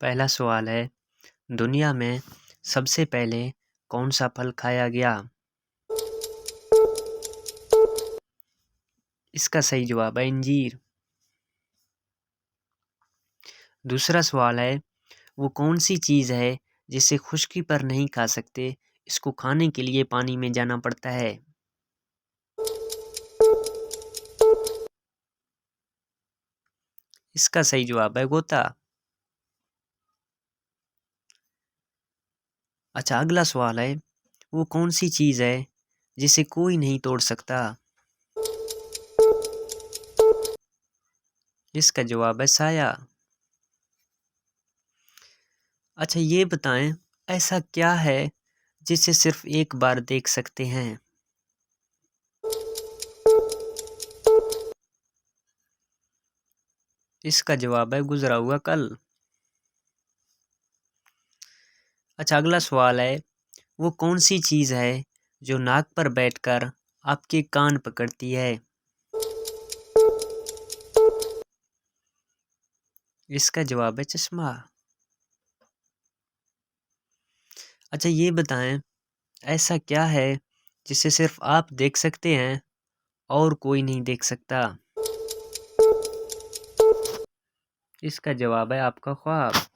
पहला सवाल है, दुनिया में सबसे पहले कौन सा फल खाया गया? इसका सही जवाब है अंजीर। दूसरा सवाल है, वो कौन सी चीज़ है जिसे खुश्की पर नहीं खा सकते, इसको खाने के लिए पानी में जाना पड़ता है? इसका सही जवाब है गोता। अच्छा, अगला सवाल है, वो कौन सी चीज़ है जिसे कोई नहीं तोड़ सकता? इसका जवाब है साया। अच्छा, ये बताएं, ऐसा क्या है जिसे सिर्फ एक बार देख सकते हैं? इसका जवाब है गुजरा हुआ कल। अच्छा, अगला सवाल है, वो कौन सी चीज़ है जो नाक पर बैठकर आपके कान पकड़ती है? इसका जवाब है चश्मा। अच्छा, ये बताएं, ऐसा क्या है जिसे सिर्फ आप देख सकते हैं और कोई नहीं देख सकता? इसका जवाब है आपका ख्वाब।